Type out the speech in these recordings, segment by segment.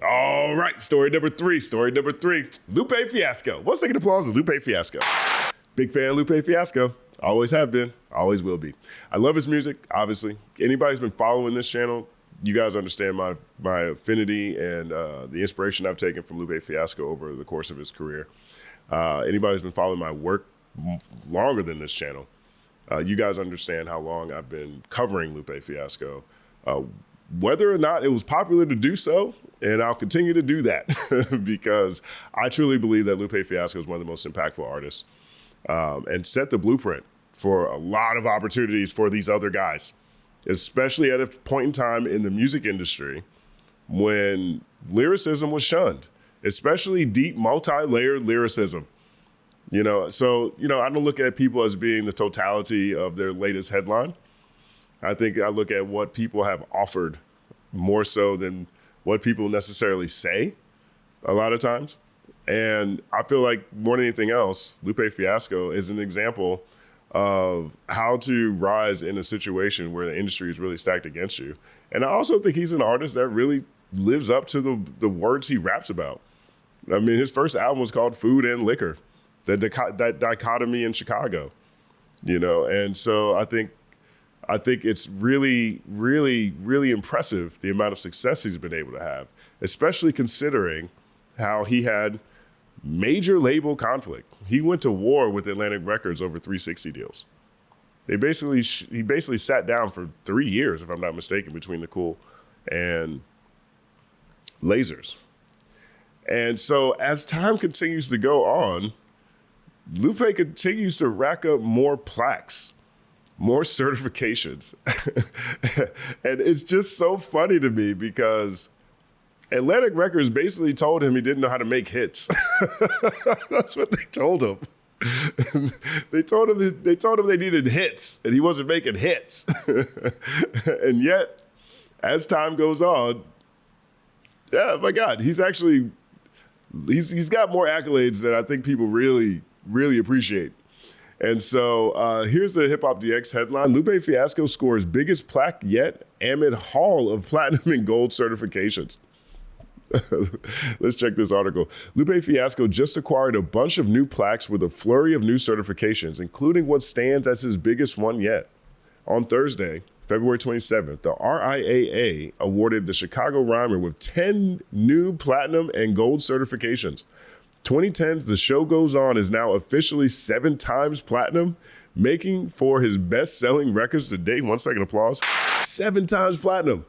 All right, story number three. Lupe Fiasco. 1 second applause to Lupe Fiasco. Big fan of Lupe Fiasco. Always have been, always will be. I love his music, obviously. Anybody who's been following this channel, you guys understand my affinity and the inspiration I've taken from Lupe Fiasco over the course of his career. Anybody who's been following my work longer than this channel, you guys understand how long I've been covering Lupe Fiasco. Whether or not it was popular to do so, and I'll continue to do that because I truly believe that Lupe Fiasco is one of the most impactful artists and set the blueprint for a lot of opportunities for these other guys, especially at a point in time in the music industry when lyricism was shunned, especially deep, multi-layered lyricism. So I don't look at people as being the totality of their latest headline. I think I look at what people have offered more so than what people necessarily say a lot of times. And I feel like more than anything else, Lupe Fiasco is an example of how to rise in a situation where the industry is really stacked against you. And I also think he's an artist that really lives up to the words he raps about. I mean, his first album was called Food and Liquor, that dichotomy in Chicago, and so I think it's really, really, really impressive the amount of success he's been able to have, especially considering how he had major label conflict. He went to war with Atlantic Records over 360 deals. He basically sat down for 3 years, if I'm not mistaken, between the Cool and Lasers. And so as time continues to go on, Lupe continues to rack up more plaques, more certifications. And it's just so funny to me because Atlantic Records basically told him he didn't know how to make hits. That's what they told him. They told him they needed hits and he wasn't making hits. And yet, as time goes on, yeah, my God, he's got more accolades that I think people really, really appreciate. And so here's the Hip Hop DX headline. Lupe Fiasco scores biggest plaque yet amid haul of platinum and gold certifications. Let's check this article. Lupe Fiasco just acquired a bunch of new plaques with a flurry of new certifications, including what stands as his biggest one yet. On Thursday, February 27th, the RIAA awarded the Chicago Rhymer with 10 new platinum and gold certifications. 2010's The Show Goes On is now officially 7 times platinum, making for his best-selling records to date. 1 second applause. 7 times platinum.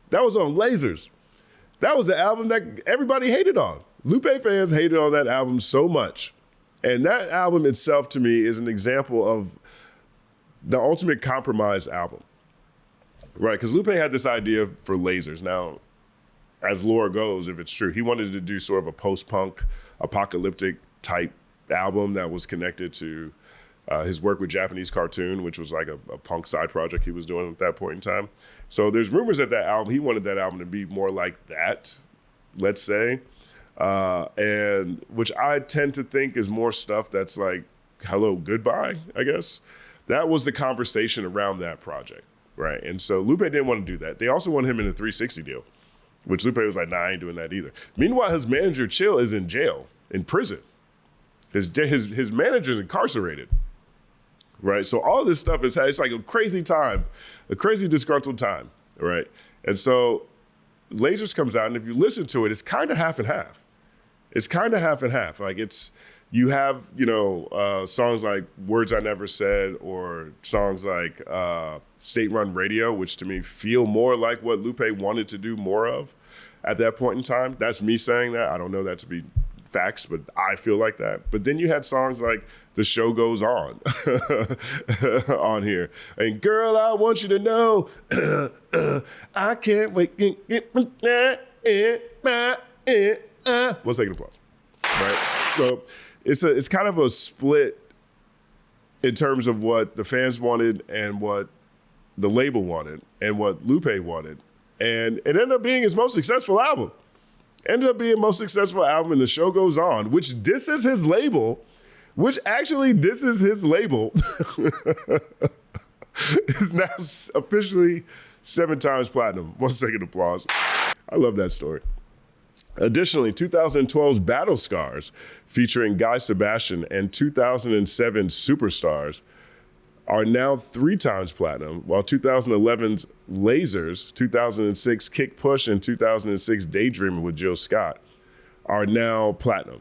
That was on Lasers. That was the album that everybody hated on. Lupe fans hated on that album so much. And that album itself, to me, is an example of the ultimate compromise album. Right, because Lupe had this idea for Lasers. Now, as lore goes, if it's true, he wanted to do sort of a post-punk, apocalyptic type album that was connected to his work with Japanese Cartoon, which was like a punk side project he was doing at that point in time. So there's rumors that he wanted that album to be more like that, let's say, and which I tend to think is more stuff that's like, hello, goodbye, I guess. That was the conversation around that project, right? And so Lupe didn't want to do that. They also wanted him in a 360 deal, which Lupe was like, nah, I ain't doing that either. Meanwhile, his manager, Chill, is in jail, in prison. His manager's incarcerated, right? So all this stuff it's like a crazy time, a crazy disgruntled time, right? And so Lasers comes out, and if you listen to it, it's kind of half and half. It's kind of half and half. Like you have, songs like Words I Never Said or songs like State Run Radio, which to me feel more like what Lupe wanted to do more of at that point in time. That's me saying that. I don't know that to be facts, but I feel like that. But then you had songs like The Show Goes On on here. And girl, I want you to know, I can't wait. 1 second applause. Right? So it's kind of a split in terms of what the fans wanted and what the label wanted and what Lupe wanted. And it ended up being his most successful album. Ended up being most successful album, and The Show Goes On, which disses his label, is now officially 7 times platinum. 1 second applause. I love that story. Additionally, 2012's Battle Scars, featuring Guy Sebastian, and 2007 Superstars are now 3 times platinum, while 2011's Lasers, 2006 Kick Push, and 2006 Daydreaming with Jill Scott are now platinum.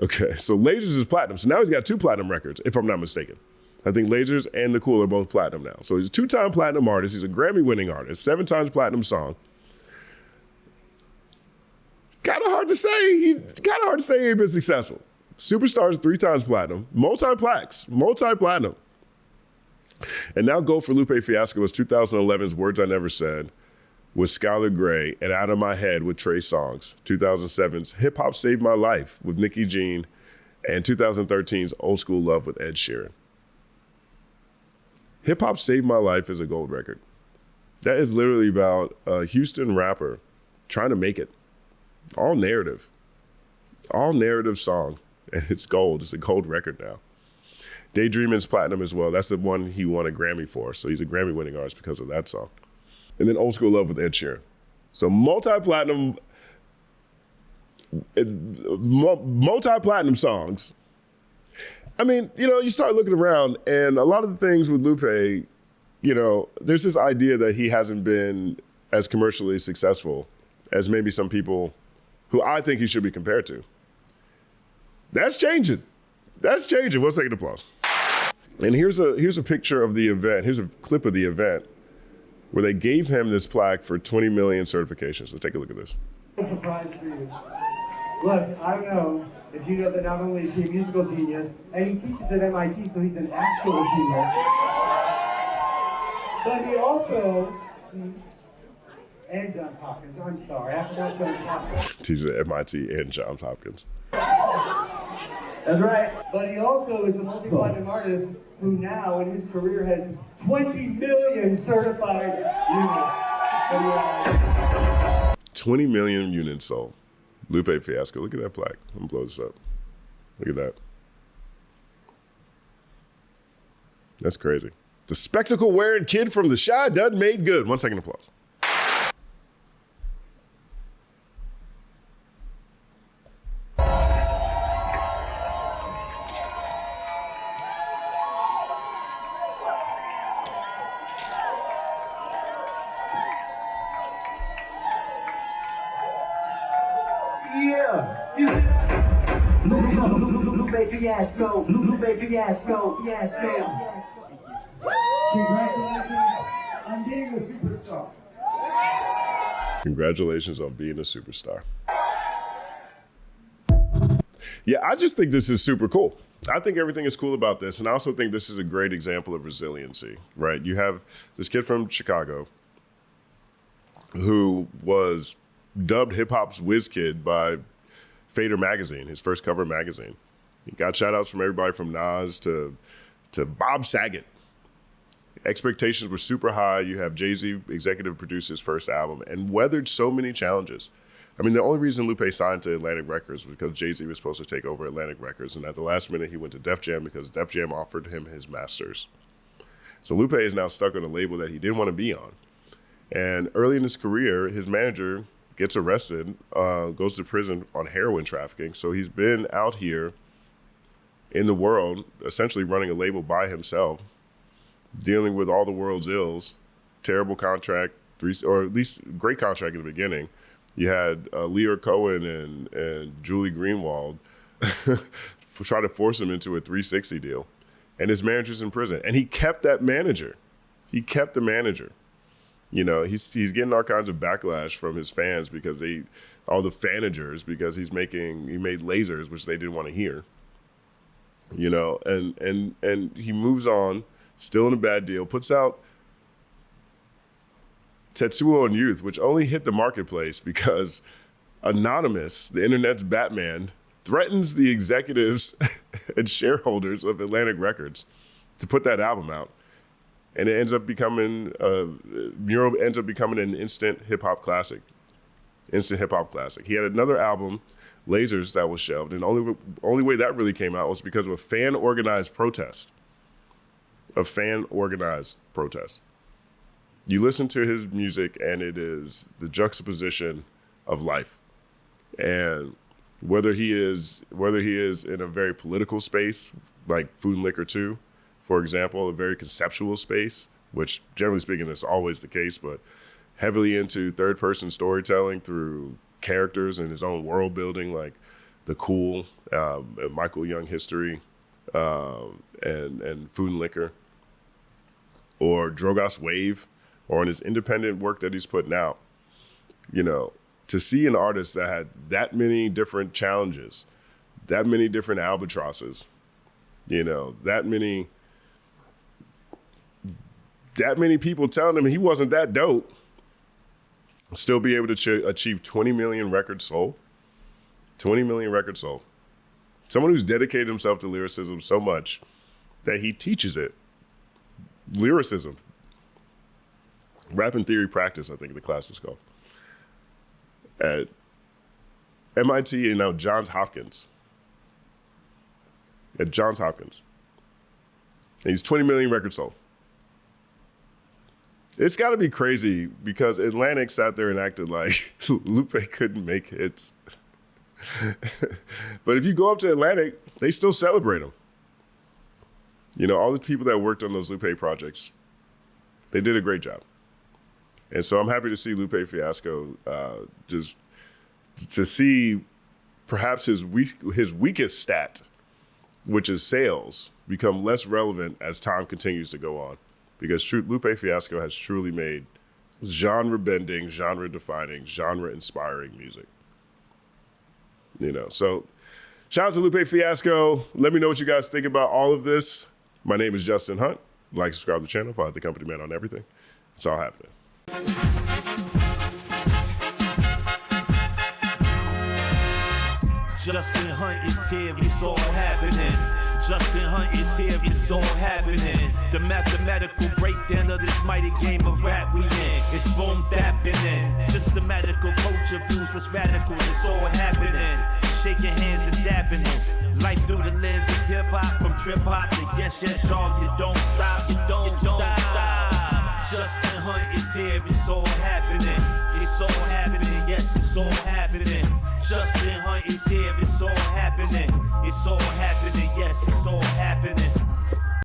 Okay, so Lasers is platinum. So now he's got 2 platinum records, if I'm not mistaken. I think Lasers and The Cool are both platinum now. So he's a 2-time platinum artist. He's a Grammy-winning artist, 7 times platinum song. Kind of hard to say. He ain't been successful. Superstars 3 times platinum, multi-plaques, multi-platinum. And now Go for Lupe Fiasco is 2011's Words I Never Said with Skylar Grey, and Out of My Head with Trey Songz, 2007's Hip Hop Saved My Life with Nicki Jean, and 2013's Old School Love with Ed Sheeran. Hip Hop Saved My Life is a gold record. That is literally about a Houston rapper trying to make it. All narrative song, and it's gold. It's a gold record now. Daydreaming's platinum as well. That's the one he won a Grammy for, so he's a Grammy-winning artist because of that song. And then Old School Love with Ed Sheeran. So multi-platinum songs. I mean, you start looking around, and a lot of the things with Lupe, there's this idea that he hasn't been as commercially successful as maybe some people who I think he should be compared to. That's changing. One second applause. And here's a picture of the event. Here's a clip of the event where they gave him this plaque for 20 million certifications. So take a look at this. A surprise for you. Look, I don't know if you know that not only is he a musical genius, and he teaches at MIT, so he's an actual genius, but he also, and Johns Hopkins, I'm sorry, I forgot Johns Hopkins. Teaches at MIT and Johns Hopkins. That's right. But he also is a multi-platinum artist who now in his career has 20 million certified units. 20 million units sold. Lupe Fiasco, look at that plaque. I'm gonna blow this up. Look at that. That's crazy. The spectacle wearing kid from the Chi done made good. 1 second applause. Lupe Fiasco. Congratulations on being a superstar. Congratulations on being a superstar. Yeah, I just think this is super cool. I think everything is cool about this. And I also think this is a great example of resiliency, right? You have this kid from Chicago who was dubbed hip hop's whiz kid by Fader magazine, his first cover magazine. He got shout outs from everybody from Nas to Bob Saget. Expectations were super high. You have Jay-Z executive produce his first album and weathered so many challenges. I mean, the only reason Lupe signed to Atlantic Records was because Jay-Z was supposed to take over Atlantic Records. And at the last minute, he went to Def Jam because Def Jam offered him his masters. So Lupe is now stuck on a label that he didn't want to be on. And early in his career, his manager gets arrested, goes to prison on heroin trafficking. So he's been out here in the world, essentially running a label by himself, dealing with all the world's ills. Terrible contract, or at least great contract in the beginning. You had Lear Cohen and Julie Greenwald try to force him into a 360 deal. And his manager's in prison. And he kept that manager. He kept the manager. He's getting all kinds of backlash from his fans because all the fanagers, because he made Lasers, which they didn't want to hear. And he moves on, still in a bad deal, puts out Tattoo on Youth, which only hit the marketplace because Anonymous, the internet's Batman, threatens the executives and shareholders of Atlantic Records to put that album out. And it ends up becoming, Mural ends up becoming an instant hip hop classic. He had another album, Lasers, that was shelved. And the only way that really came out was because of a fan-organized protest. You listen to his music and it is the juxtaposition of life. And whether he is in a very political space, like Food and Liquor 2, for example, a very conceptual space, which generally speaking is always the case, but heavily into third-person storytelling through characters and his own world building, like The Cool, Michael Young History, and Food and Liquor, or Drogas Wave, or in his independent work that he's putting out. You know, to see an artist that had that many different challenges, that many different albatrosses, you know, that many people telling him he wasn't that dope, still be able to achieve 20 million records sold. 20 million records sold. Someone who's dedicated himself to lyricism so much that he teaches it. Lyricism. Rap and Theory Practice, I think the class is called. At MIT and now Johns Hopkins. At Johns Hopkins. And he's 20 million records sold. It's got to be crazy because Atlantic sat there and acted like Lupe couldn't make hits. But if you go up to Atlantic, they still celebrate him. You know, all the people that worked on those Lupe projects, they did a great job. And so I'm happy to see Lupe Fiasco just to see perhaps his weakest stat, which is sales, become less relevant as time continues to go on. Because Lupe Fiasco has truly made genre-bending, genre-defining, genre-inspiring music. You know, so shout out to Lupe Fiasco. Let me know what you guys think about all of this. My name is Justin Hunt. Like, subscribe to the channel. Follow the company man on everything. It's all happening. Justin Hunt is here, it's all happening. Justin Hunt is here, it's all happening. The mathematical breakdown of this mighty game of rap we in. It's boom dapping. Systematical culture views, it's radical, it's all happening. Shaking hands and dapping it. Life through the lens of hip hop, from trip hop to yes, dog, you don't stop, you don't stop. Justin Hunt is here, it's all happening. It's all happening, yes, it's all happening. Justin Hunt is here, it's all happening. It's all happening, yes, it's all happening.